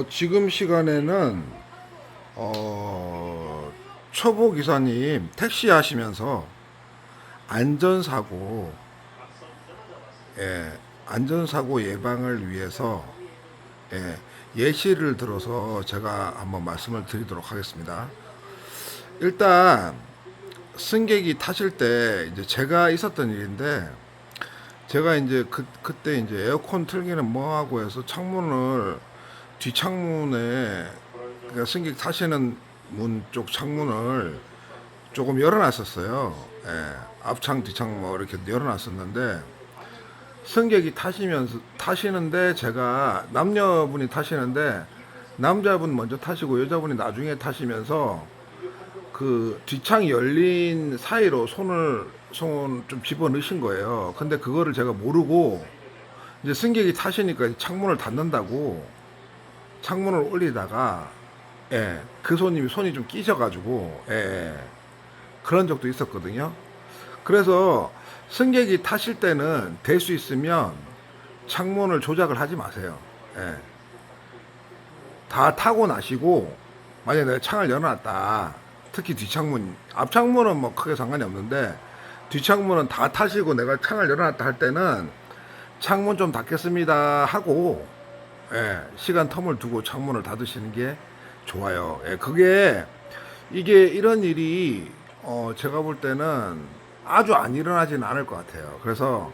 지금 시간에는 초보 기사님 택시 하시면서 안전사고, 예, 안전사고 예방을 위해서 예시를 들어서 제가 한번 말씀을 드리도록 하겠습니다. 일단 승객이 타실 때 이제 제가 있었던 일인데, 제가 이제 그때 이제 에어컨 틀기는 뭐하고 해서 창문을 뒷창문에, 그러니까 승객 타시는 문 쪽 창문을 조금 열어놨었어요. 앞창 뒤창 뭐 이렇게 열어놨었는데, 승객이 타시는데, 제가 남녀분이 타시는데 남자분 먼저 타시고 여자분이 나중에 타시면서 그 뒷창이 열린 사이로 손 좀 집어넣으신 거예요. 근데 그거를 제가 모르고 이제 승객이 타시니까 창문을 닫는다고 창문을 올리다가, 그 손님이 손이 좀 끼셔가지고, 그런 적도 있었거든요. 그래서 승객이 타실 때는 될 수 있으면 창문을 조작을 하지 마세요. 예. 다 타고 나시고, 만약에 내가 창을 열어놨다. 특히 뒷창문, 앞창문은 뭐 크게 상관이 없는데, 뒷창문은 다 타시고 내가 창을 열어놨다 할 때는 창문 좀 닫겠습니다 하고, 시간 텀을 두고 창문을 닫으시는 게 좋아요. 이게 이런 일이 제가 볼 때는 아주 안 일어나지는 않을 것 같아요. 그래서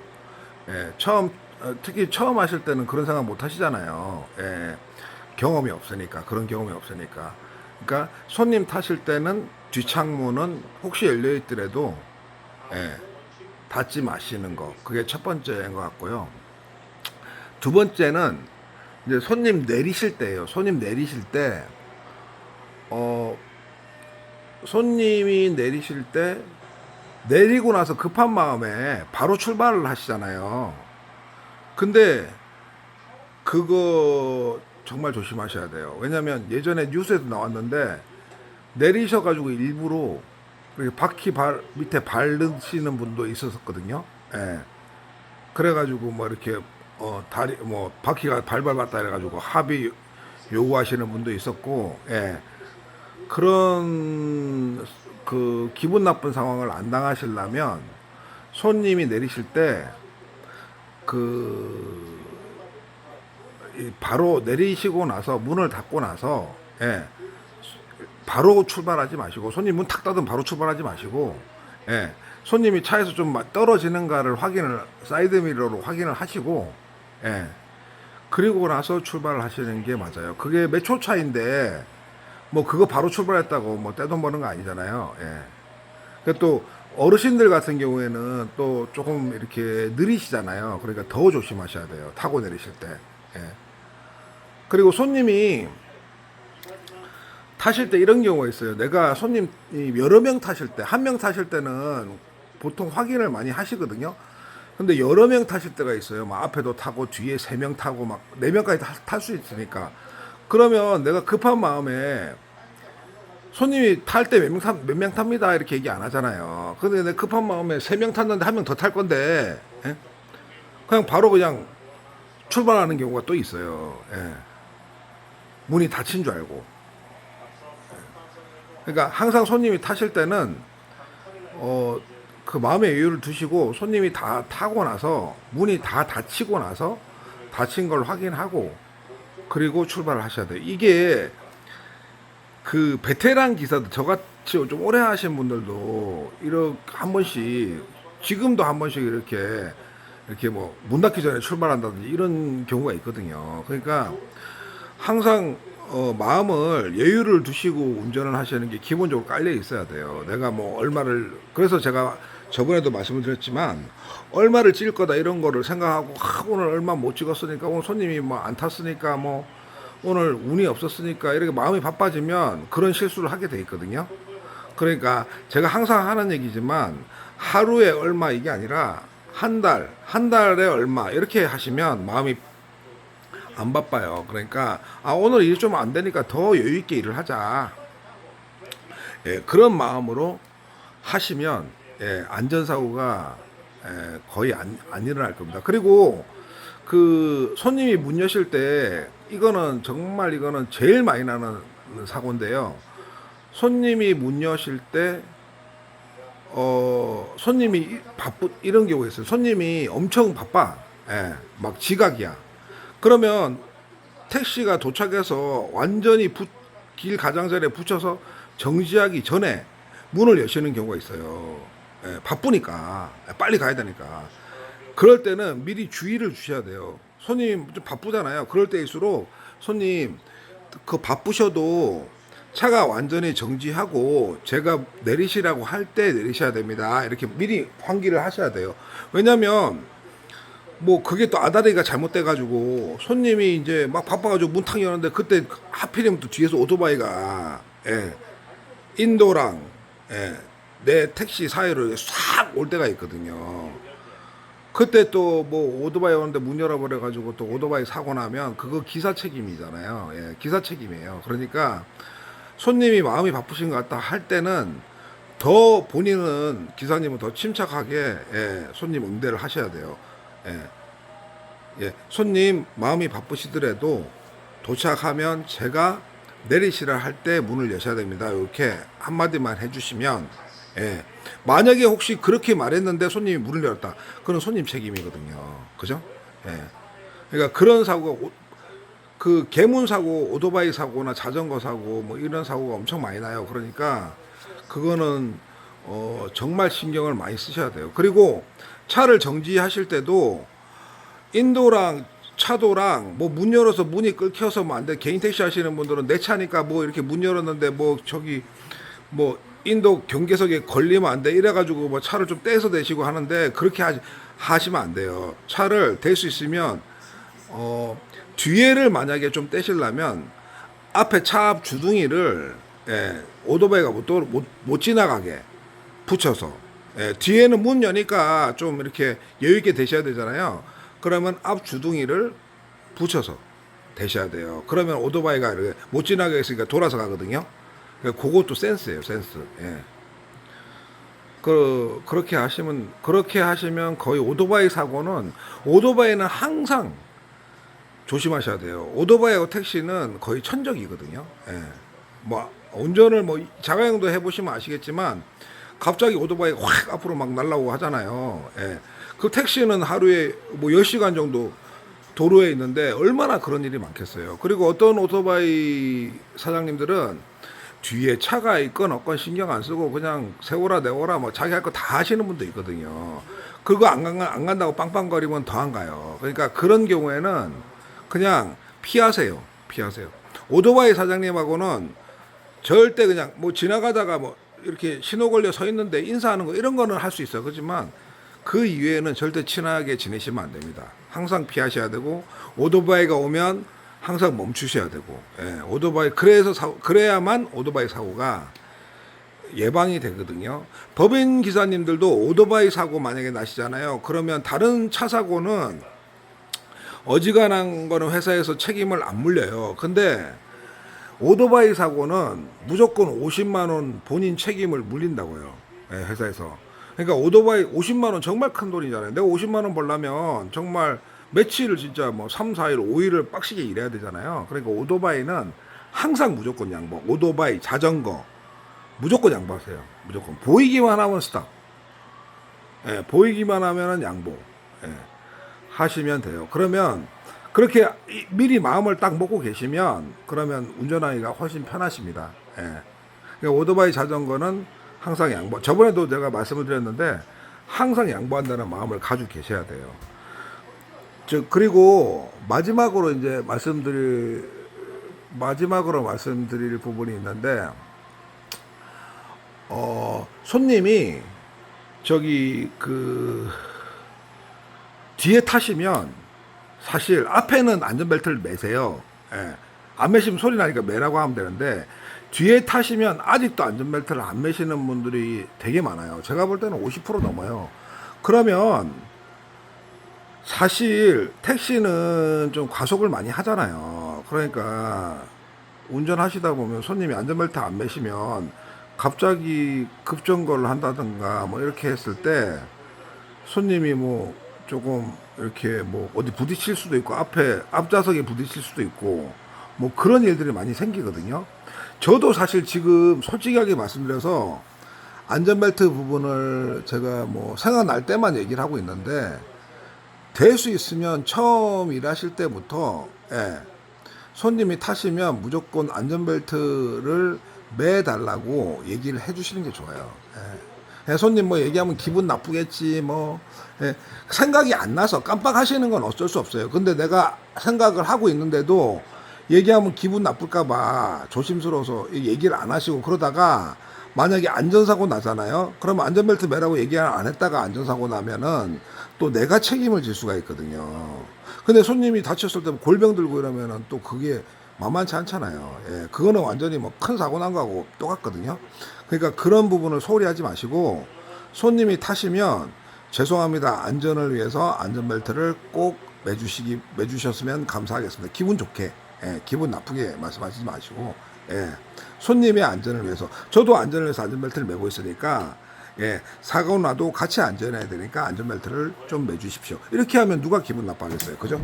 특히 처음 하실 때는 그런 생각 못 하시잖아요. 경험이 없으니까, 그런 경험이 없으니까. 그러니까 손님 타실 때는 뒷창문은 혹시 열려 있더라도 닫지 마시는 거, 그게 첫 번째인 것 같고요. 두 번째는 이제 손님 내리실 때예요. 손님 내리실 때, 어, 손님이 내리실 때 내리고 나서 급한 마음에 바로 출발을 하시잖아요. 근데 그거 정말 조심하셔야 돼요. 왜냐면 예전에 뉴스에도 나왔는데, 내리셔가지고 일부러 이렇게 바퀴 밑에 발 넣으시는 분도 있었거든요. 예. 그래가지고 뭐 이렇게 다리 뭐 바퀴가 발발 맞다 해가지고 합의 요구하시는 분도 있었고, 그런 그 기분 나쁜 상황을 안 당하시려면 손님이 내리실 때 그 바로 내리시고 나서 문을 닫고 나서, 바로 출발하지 마시고, 손님 문 탁 닫으면 바로 출발하지 마시고, 손님이 차에서 좀 떨어지는가를 사이드 미러로 확인을 하시고, 예, 그리고 나서 출발을 하시는 게 맞아요. 그게 몇 초 차인데 뭐 그거 바로 출발했다고 뭐 떼돈 버는 거 아니잖아요. 또 어르신들 같은 경우에는 또 조금 이렇게 느리시잖아요. 그러니까 더 조심하셔야 돼요. 타고 내리실 때. 예. 그리고 손님이 타실 때 이런 경우가 있어요. 내가 손님 여러 명 타실 때, 한 명 타실 때는 보통 확인을 많이 하시거든요. 근데 여러 명 타실 때가 있어요. 막 앞에도 타고 뒤에 세 명 타고 막 네 명까지 탈 수 있으니까. 그러면 내가 급한 마음에 손님이 탈 때 몇 명 탑니다 이렇게 얘기 안 하잖아요. 근데 내 급한 마음에 세 명 탔는데 한 명 더 탈 건데, 그냥 바로 그냥 출발하는 경우가 또 있어요. 문이 닫힌 줄 알고. 그러니까 항상 손님이 타실 때는 그 마음의 여유를 두시고, 손님이 다 타고 나서 문이 다 닫히고 나서 닫힌 걸 확인하고 그리고 출발을 하셔야 돼요. 이게 그 베테랑 기사들, 저같이 좀 오래 하신 분들도 이렇게 한 번씩, 지금도 한 번씩 이렇게 뭐 문 닫기 전에 출발한다든지 이런 경우가 있거든요. 그러니까 항상 마음을 여유를 두시고 운전을 하시는 게 기본적으로 깔려 있어야 돼요. 내가 뭐 얼마를, 그래서 제가 저번에도 말씀을 드렸지만, 얼마를 찍을 거다 이런 거를 생각하고, 오늘 얼마 못 찍었으니까, 오늘 손님이 뭐 안 탔으니까, 뭐 오늘 운이 없었으니까, 이렇게 마음이 바빠지면 그런 실수를 하게 돼 있거든요. 그러니까 제가 항상 하는 얘기지만, 하루에 얼마 이게 아니라 한 달에 얼마 이렇게 하시면 마음이 안 바빠요. 그러니까 오늘 일 좀 안 되니까 더 여유 있게 일을 하자. 그런 마음으로 하시면 안전사고가 거의 안 일어날 겁니다. 그리고 그 손님이 문 여실 때 이거는 정말 이거는 제일 많이 나는 사고인데요. 손님이 문 여실 때 손님이 이런 경우가 있어요. 손님이 엄청 바빠. 예, 막 지각이야. 그러면 택시가 도착해서 완전히 길 가장자리에 붙여서 정지하기 전에 문을 여시는 경우가 있어요. 예, 바쁘니까. 빨리 가야 되니까. 그럴 때는 미리 주의를 주셔야 돼요. 손님 좀 바쁘잖아요. 그럴 때일수록 손님 그 바쁘셔도 차가 완전히 정지하고 제가 내리시라고 할 때 내리셔야 됩니다. 이렇게 미리 환기를 하셔야 돼요. 왜냐면 뭐 그게 또 아다리가 잘못돼 가지고 손님이 이제 막 바빠가지고 문탕 여는데 그때 하필이면 또 뒤에서 오토바이가 인도랑 내 택시 사이로 싹 올 때가 있거든요. 그때 또 뭐 오토바이 오는데 문 열어버려 가지고 또 오토바이 사고 나면 그거 기사 책임이잖아요. 기사 책임이에요. 그러니까 손님이 마음이 바쁘신 것 같다 할 때는 더 본인은 기사님은 더 침착하게 손님 응대를 하셔야 돼요. 예, 손님 마음이 바쁘시더라도 도착하면 제가 내리시라 할 때 문을 여셔야 됩니다. 이렇게 한마디만 해주시면 만약에 혹시 그렇게 말했는데 손님이 문을 열었다. 그건 손님 책임이거든요. 그죠? 그러니까 그런 사고가 그 개문 사고, 오토바이 사고나 자전거 사고 뭐 이런 사고가 엄청 많이 나요. 그러니까 그거는 정말 신경을 많이 쓰셔야 돼요. 그리고 차를 정지하실 때도 인도랑 차도랑 뭐 문 열어서 문이 끊겨서 뭐 안 돼. 개인 택시 하시는 분들은 내 차니까 뭐 이렇게 문 열었는데 뭐 저기 뭐 인도 경계석에 걸리면 안 돼. 이래가지고 뭐 차를 좀 떼서 대시고 하는데 그렇게 하시면 안 돼요. 차를 댈 수 있으면 뒤에를 만약에 좀 떼시려면 앞에 차 앞 주둥이를 오토바이가 못 지나가게 붙여서 뒤에는 문 여니까 좀 이렇게 여유 있게 대셔야 되잖아요. 그러면 앞 주둥이를 붙여서 대셔야 돼요. 그러면 오토바이가 이렇게 못 지나게 했으니까 돌아서 가거든요. 그것도 센스예요, 센스. 그렇게 하시면 거의 오토바이는 항상 조심하셔야 돼요. 오토바이하고 택시는 거의 천적이거든요. 뭐 운전을 뭐 자가용도 해보시면 아시겠지만 갑자기 오토바이가 확 앞으로 막 날라오고 하잖아요. 그 택시는 하루에 뭐 10시간 정도 도로에 있는데 얼마나 그런 일이 많겠어요. 그리고 어떤 오토바이 사장님들은 뒤에 차가 있건 없건 신경 안 쓰고 그냥 세워라 내워라 뭐 자기 할 거 다 하시는 분도 있거든요. 그거 안 간다고 빵빵거리면 더 안 가요. 그러니까 그런 경우에는 그냥 피하세요. 오토바이 사장님하고는 절대 그냥 뭐 지나가다가 뭐 이렇게 신호 걸려 서 있는데 인사하는 거 이런 거는 할 수 있어요. 그렇지만 그 이외에는 절대 친하게 지내시면 안 됩니다. 항상 피하셔야 되고 오토바이가 오면 항상 멈추셔야 되고 오토바이 그래야만 오토바이 사고가 예방이 되거든요. 법인 기사님들도 오토바이 사고 만약에 나시잖아요. 그러면 다른 차 사고는 어지간한 거는 회사에서 책임을 안 물려요. 근데 오토바이 사고는 무조건 50만 원 본인 책임을 물린다고요. 회사에서. 그러니까 오토바이 50만 원 정말 큰 돈이잖아요. 내가 50만 원 벌려면 정말 며칠을 진짜 뭐 3, 4일, 5일을 빡시게 일해야 되잖아요. 그러니까 오토바이는 항상 무조건 양보. 오토바이, 자전거 무조건 양보하세요. 무조건. 보이기만 하면 스탑. 보이기만 하면은 양보. 하시면 돼요. 그러면 그렇게 미리 마음을 딱 먹고 계시면 그러면 운전하기가 훨씬 편하십니다. 그러니까 오토바이 자전거는 항상 양보. 저번에도 제가 말씀을 드렸는데 항상 양보한다는 마음을 가지고 계셔야 돼요. 그리고 마지막으로 말씀드릴 부분이 있는데 손님이 저기 뒤에 타시면 사실 앞에는 안전벨트를 매세요. 안 매시면 소리 나니까 매라고 하면 되는데 뒤에 타시면 아직도 안전벨트를 안 매시는 분들이 되게 많아요. 제가 볼 때는 50% 넘어요. 그러면 사실 택시는 좀 과속을 많이 하잖아요. 그러니까 운전하시다 보면 손님이 안전벨트 안 매시면 갑자기 급정거를 한다든가 뭐 이렇게 했을 때 손님이 뭐 조금 이렇게 뭐 어디 부딪힐 수도 있고 앞에 앞좌석에 부딪힐 수도 있고 뭐 그런 일들이 많이 생기거든요. 저도 사실 지금 솔직하게 말씀드려서 안전벨트 부분을 제가 뭐 생각날 때만 얘기를 하고 있는데 될 수 있으면 처음 일하실 때부터 예, 손님이 타시면 무조건 안전벨트를 매달라고 얘기를 해주시는 게 좋아요. 예. 예, 손님 뭐 얘기하면 기분 나쁘겠지 뭐 예, 생각이 안 나서 깜빡하시는 건 어쩔 수 없어요. 근데 내가 생각을 하고 있는데도 얘기하면 기분 나쁠까봐 조심스러워서 얘기를 안 하시고 그러다가 만약에 안전사고 나잖아요. 그러면 안전벨트 매라고 얘기 안 했다가 안전사고 나면은 또 내가 책임을 질 수가 있거든요. 근데 손님이 다쳤을 때 골병 들고 이러면은 또 그게 만만치 않잖아요. 예, 그거는 완전히 뭐 큰 사고 난 거하고 똑같거든요. 그러니까 그런 부분을 소홀히 하지 마시고 손님이 타시면 죄송합니다. 안전을 위해서 안전벨트를 꼭 매주셨으면 감사하겠습니다. 기분 좋게, 예, 기분 나쁘게 말씀하시지 마시고, 예, 손님의 안전을 위해서 저도 안전을 위해서 안전벨트를 매고 있으니까 예, 사고 나도 같이 안전해야 되니까 안전벨트를 좀 매주십시오. 이렇게 하면 누가 기분 나빠하겠어요, 그죠?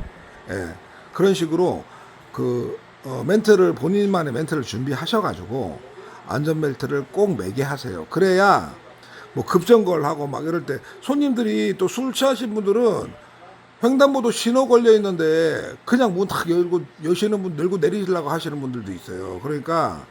예, 그런 식으로 그 멘트를 본인만의 멘트를 준비하셔가지고 안전벨트를 꼭 매게 하세요. 그래야 뭐 급정거를 하고 막 이럴 때 손님들이 또 술 취하신 분들은 횡단보도 신호 걸려 있는데 그냥 문 탁 열고 여시는 분 열고 내리려고 하시는 분들도 있어요. 그러니까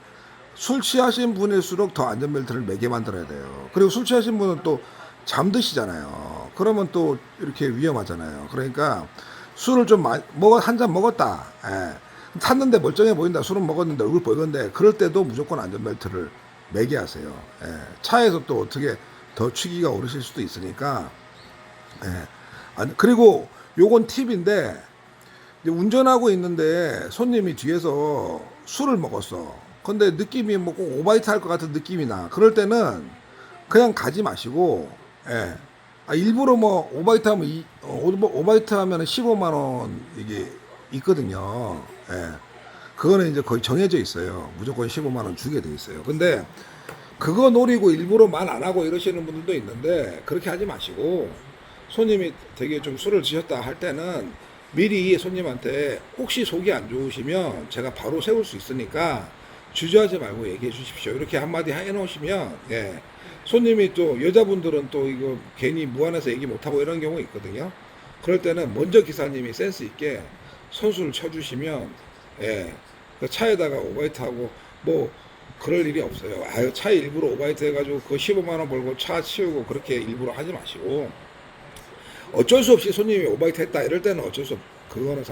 술 취하신 분일수록 더 안전벨트를 매게 만들어야 돼요. 그리고 술 취하신 분은 또 잠드시잖아요. 그러면 또 이렇게 위험하잖아요. 그러니까 술을 좀 한 잔 먹었다. 예. 탔는데 멀쩡해 보인다. 술은 먹었는데 얼굴 보이건데 그럴 때도 무조건 안전벨트를 매게 하세요. 예. 차에서 또 어떻게 더 취기가 오르실 수도 있으니까. 예. 그리고 요건 팁인데 이제 운전하고 있는데 손님이 뒤에서 술을 먹었어. 근데 느낌이 뭐 꼭 오바이트 할 것 같은 느낌이 나. 그럴 때는 그냥 가지 마시고, 예. 일부러 뭐 오바이트 하면 오바이트 하면 15만 원 이게 있거든요. 예. 그거는 이제 거의 정해져 있어요. 무조건 15만 원 주게 돼 있어요. 근데 그거 노리고 일부러 말 안 하고 이러시는 분들도 있는데 그렇게 하지 마시고 손님이 되게 좀 술을 드셨다 할 때는 미리 손님한테 혹시 속이 안 좋으시면 제가 바로 세울 수 있으니까 주저하지 말고 얘기해 주십시오. 이렇게 한마디 해 놓으시면 예. 손님이 또 여자분들은 또 이거 괜히 무안해서 얘기 못하고 이런 경우 있거든요. 그럴 때는 먼저 기사님이 센스 있게 선수를 쳐주시면 예. 그 차에다가 오바이트하고 뭐 그럴 일이 없어요. 아유 차에 일부러 오바이트 해가지고 그 15만 원 벌고 차 치우고 그렇게 일부러 하지 마시고 어쩔 수 없이 손님이 오바이트 했다 이럴 때는 어쩔 수 없 그거는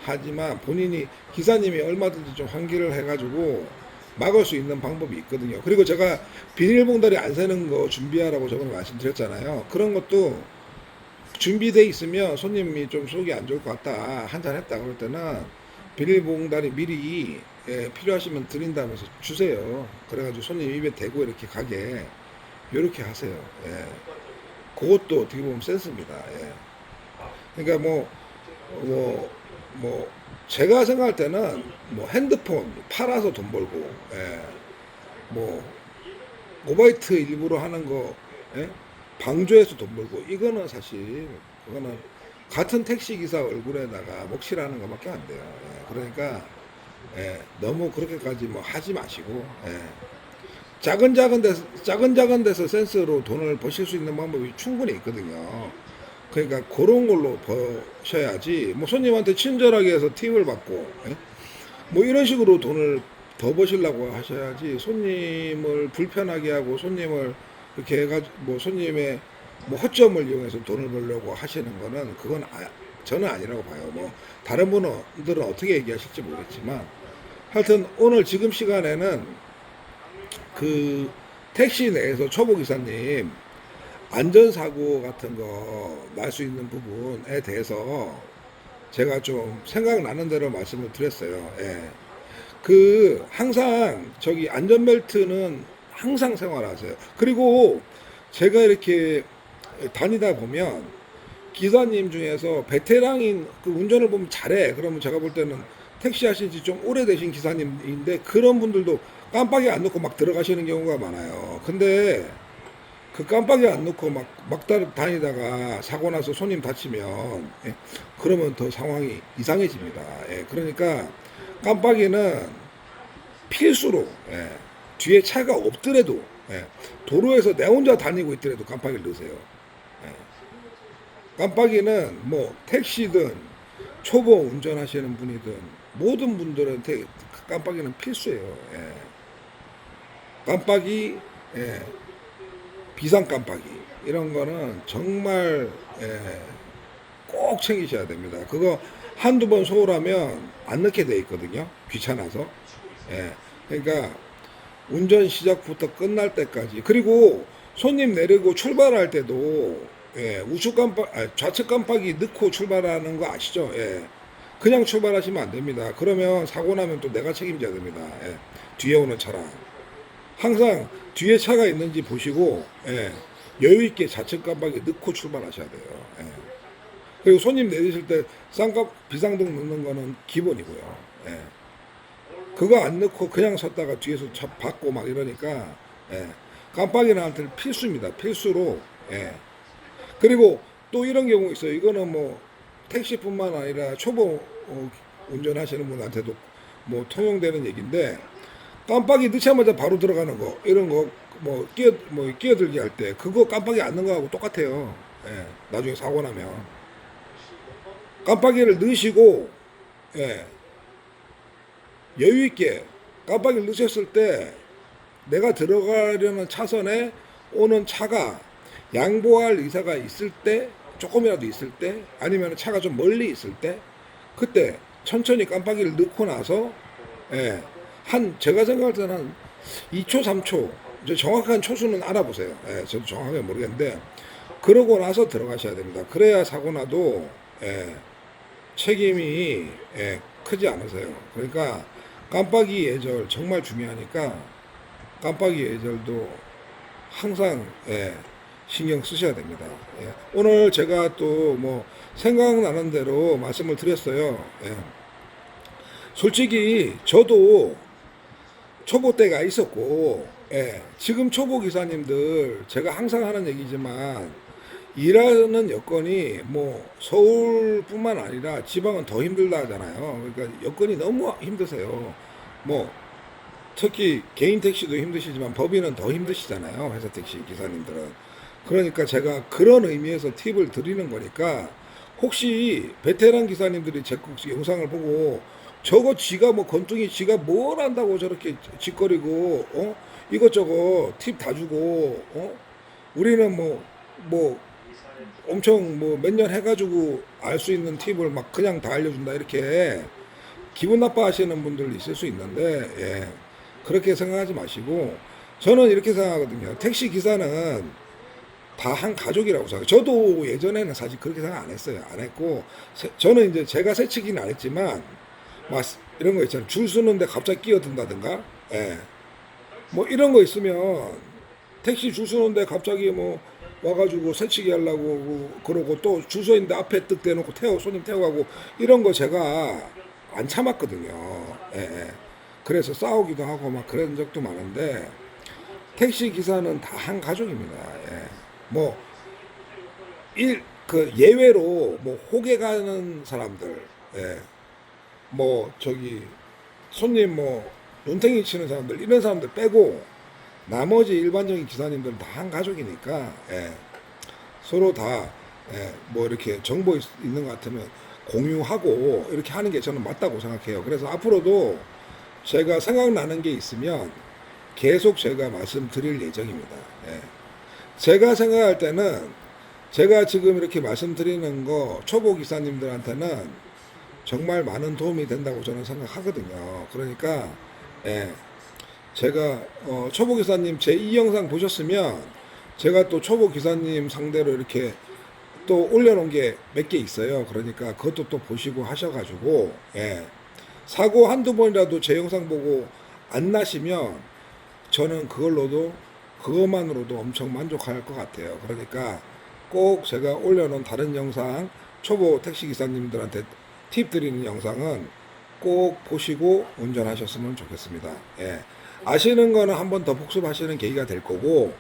하지만 본인이 기사님이 얼마든지 좀 환기를 해가지고 막을 수 있는 방법이 있거든요. 그리고 제가 비닐봉다리 안 새는 거 준비하라고 저번에 말씀드렸잖아요. 그런 것도 준비돼 있으면 손님이 좀 속이 안 좋을 것 같다 한잔 했다 그럴 때는 비닐봉다리 미리 예, 필요하시면 드린다면서 주세요. 그래가지고 손님 입에 대고 이렇게 가게 이렇게 하세요. 예. 그것도 어떻게 보면 센스입니다. 예. 그러니까 뭐 제가 생각할 때는 뭐 핸드폰 팔아서 돈 벌고 예. 뭐 오바이트 일부러 하는 거 예? 방조해서 돈 벌고 이거는 사실 그거는 같은 택시 기사 얼굴에다가 먹칠하는 것밖에 안 돼요. 예. 그러니까 예. 너무 그렇게까지 뭐 하지 마시고 예. 작은 데서 센스로 돈을 버실 수 있는 방법이 충분히 있거든요. 그러니까 그런 걸로 버셔야지 뭐 손님한테 친절하게 해서 팁을 받고 예? 뭐 이런 식으로 돈을 더 버시려고 하셔야지 손님을 불편하게 하고 손님을 이렇게 해가지고 뭐 손님의 뭐 허점을 이용해서 돈을 벌려고 하시는 거는 그건 저는 아니라고 봐요. 뭐 다른 분들은 어떻게 얘기하실지 모르겠지만 하여튼 오늘 지금 시간에는 그 택시 내에서 초보 기사님 안전사고 같은 거 날 수 있는 부분에 대해서 제가 좀 생각나는 대로 말씀을 드렸어요. 예. 그 항상 저기 안전벨트는 항상 생활하세요. 그리고 제가 이렇게 다니다 보면 기사님 중에서 베테랑인 그 운전을 보면 잘해. 그러면 제가 볼 때는 택시 하신 지 좀 오래되신 기사님인데 그런 분들도 깜빡이 안 넣고 막 들어가시는 경우가 많아요. 근데 그 깜빡이 안 넣고 막 다니다가 사고 나서 손님 다치면, 예, 그러면 더 상황이 이상해집니다. 예, 그러니까 깜빡이는 필수로, 예, 뒤에 차가 없더라도, 예, 도로에서 내 혼자 다니고 있더라도 깜빡이를 넣으세요. 예, 깜빡이는 뭐 택시든 초보 운전하시는 분이든 모든 분들한테 깜빡이는 필수예요. 예. 깜빡이, 예, 비상 깜빡이 이런 거는 정말, 예, 꼭 챙기셔야 됩니다. 그거 한두 번 소홀하면 안 넣게 돼 있거든요. 귀찮아서. 예. 그러니까 운전 시작부터 끝날 때까지, 그리고 손님 내리고 출발할 때도, 예, 좌측 깜빡이 넣고 출발하는 거 아시죠? 예. 그냥 출발하시면 안 됩니다. 그러면 사고 나면 또 내가 책임져야 됩니다. 예. 뒤에 오는 차랑. 항상 뒤에 차가 있는지 보시고, 예, 여유 있게 좌측 깜빡이 넣고 출발하셔야 돼요. 예. 그리고 손님 내리실 때 비상등 넣는 거는 기본이고요. 예. 그거 안 넣고 그냥 섰다가 뒤에서 차 받고 막 이러니까, 예, 깜빡이 나한테는 필수입니다. 필수로. 예. 그리고 또 이런 경우 있어요. 이거는 뭐 택시뿐만 아니라 초보 운전하시는 분한테도 뭐 통용되는 얘기인데, 깜빡이 넣자마자 바로 들어가는 거, 이런 거, 끼어들기 할 때 그거 깜빡이 안 넣은 거하고 똑같아요. 예, 나중에 사고 나면 깜빡이를 넣으시고, 예, 여유 있게 깜빡이를 넣으셨을 때 내가 들어가려는 차선에 오는 차가 양보할 의사가 있을 때, 조금이라도 있을 때, 아니면 차가 좀 멀리 있을 때, 그때 천천히 깜빡이를 넣고 나서, 예, 제가 생각할 때는 한 2초, 3초, 정확한 초수는 알아보세요. 예, 저도 정확하게 모르겠는데, 그러고 나서 들어가셔야 됩니다. 그래야 사고 나도, 예, 책임이, 예, 크지 않으세요. 그러니까 깜빡이 예절 정말 중요하니까 깜빡이 예절도 항상, 예, 신경 쓰셔야 됩니다. 예, 오늘 제가 또 뭐 생각나는 대로 말씀을 드렸어요. 예, 솔직히 저도 초보 때가 있었고, 예, 지금 초보 기사님들 제가 항상 하는 얘기지만 일하는 여건이 뭐 서울뿐만 아니라 지방은 더 힘들다 하잖아요. 그러니까 여건이 너무 힘드세요. 뭐 특히 개인 택시도 힘드시지만 법인은 더 힘드시잖아요. 회사 택시 기사님들은. 그러니까 제가 그런 의미에서 팁을 드리는 거니까, 혹시 베테랑 기사님들이 제 영상을 보고 저거 지가 뭐 건뚱이 지가 뭘 안다고 저렇게 짓거리고, 이것저것 팁 다 주고, 우리는 뭐 엄청 뭐 몇 년 해가지고 알 수 있는 팁을 막 그냥 다 알려준다, 이렇게 기분 나빠하시는 분들 있을 수 있는데, 예, 그렇게 생각하지 마시고, 저는 이렇게 생각하거든요. 택시 기사는 다 한 가족이라고 생각해요. 저도 예전에는 사실 그렇게 생각 안 했어요. 안 했고, 저는 이제 제가 새치기는 안 했지만, 막 이런 거 있잖아요. 줄 서는데 갑자기 끼어든다든가, 예, 뭐 이런 거 있으면, 택시 줄 서는데 갑자기 뭐 와가지고 새치기 하려고 그러고, 또 줄 서 있는데 앞에 뜩 대놓고 손님 태워가고, 이런 거 제가 안 참았거든요. 예, 예. 그래서 싸우기도 하고 막 그런 적도 많은데, 택시 기사는 다 한 가족입니다. 예. 뭐 예외로 뭐 호객 가는 사람들, 예, 뭐 손님 뭐 눈탱이 치는 사람들, 이런 사람들 빼고 나머지 일반적인 기사님들은 다 한 가족이니까, 예, 서로 다, 예, 뭐 이렇게 정보 있는 것 같으면 공유하고 이렇게 하는 게 저는 맞다고 생각해요. 그래서 앞으로도 제가 생각나는 게 있으면 계속 제가 말씀드릴 예정입니다. 예. 제가 생각할 때는 제가 지금 이렇게 말씀드리는 거 초보 기사님들한테는 정말 많은 도움이 된다고 저는 생각하거든요. 그러니까, 예, 제가 초보 기사님 제 2영상 보셨으면 제가 또 초보 기사님 상대로 이렇게 또 올려놓은 게 몇 개 있어요. 그러니까 그것도 또 보시고 하셔가지고, 예, 사고 한두 번이라도 제 영상 보고 안 나시면 저는 그것만으로도 엄청 만족할 것 같아요. 그러니까 꼭 제가 올려놓은 다른 영상, 초보 택시기사님들한테 팁 드리는 영상은 꼭 보시고 운전하셨으면 좋겠습니다. 예. 아시는 거는 한 번 더 복습하시는 계기가 될 거고,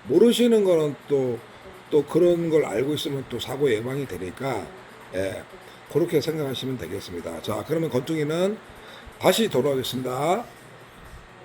모르시는 거는 또 그런 걸 알고 있으면 또 사고 예방이 되니까, 예, 그렇게 생각하시면 되겠습니다. 자, 그러면 건뚱이는 다시 돌아오겠습니다.